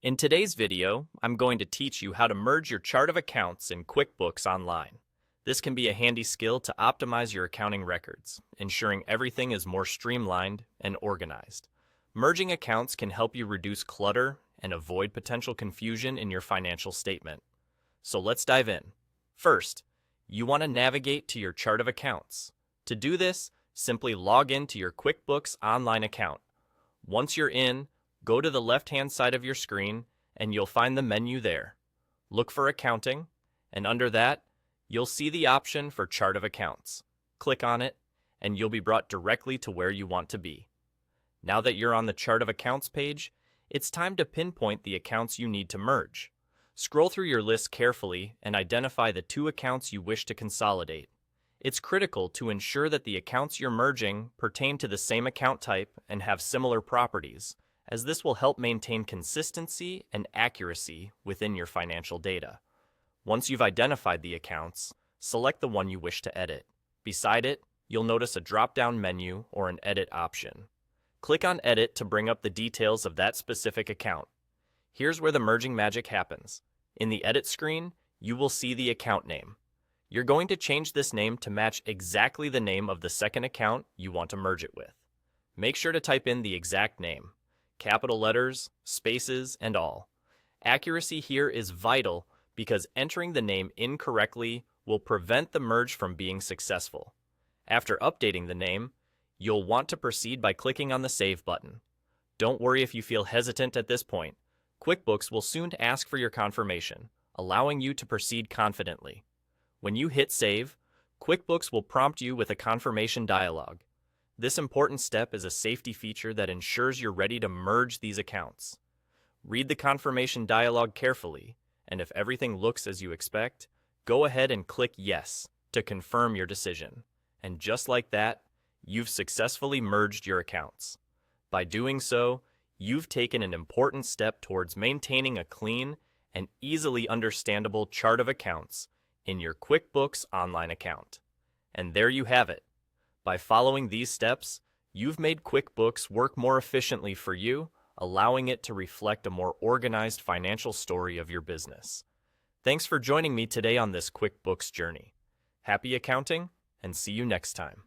In today's video, I'm going to teach you how to merge your chart of accounts in QuickBooks Online. This can be a handy skill to optimize your accounting records, ensuring everything is more streamlined and organized. Merging accounts can help you reduce clutter and avoid potential confusion in your financial statement. So let's dive in. First, you want to navigate to your chart of accounts. To do this, simply log into your QuickBooks Online account. Once you're in, go to the left-hand side of your screen and you'll find the menu there. Look for Accounting, and under that, you'll see the option for Chart of Accounts. Click on it, and you'll be brought directly to where you want to be. Now that you're on the Chart of Accounts page, it's time to pinpoint the accounts you need to merge. Scroll through your list carefully and identify the two accounts you wish to consolidate. It's critical to ensure that the accounts you're merging pertain to the same account type and have similar properties, as this will help maintain consistency and accuracy within your financial data. Once you've identified the accounts, select the one you wish to edit. Beside it, you'll notice a drop-down menu or an edit option. Click on Edit to bring up the details of that specific account. Here's where the merging magic happens. In the Edit screen, you will see the account name. You're going to change this name to match exactly the name of the second account you want to merge it with. Make sure to type in the exact name. Capital letters, spaces, and all. Accuracy here is vital because entering the name incorrectly will prevent the merge from being successful. After updating the name, you'll want to proceed by clicking on the Save button. Don't worry if you feel hesitant at this point. QuickBooks will soon ask for your confirmation, allowing you to proceed confidently. When you hit Save, QuickBooks will prompt you with a confirmation dialog. This important step is a safety feature that ensures you're ready to merge these accounts. Read the confirmation dialog carefully, and if everything looks as you expect, go ahead and click Yes to confirm your decision. And just like that, you've successfully merged your accounts. By doing so, you've taken an important step towards maintaining a clean and easily understandable chart of accounts in your QuickBooks Online account. And there you have it. By following these steps, you've made QuickBooks work more efficiently for you, allowing it to reflect a more organized financial story of your business. Thanks for joining me today on this QuickBooks journey. Happy accounting, and see you next time.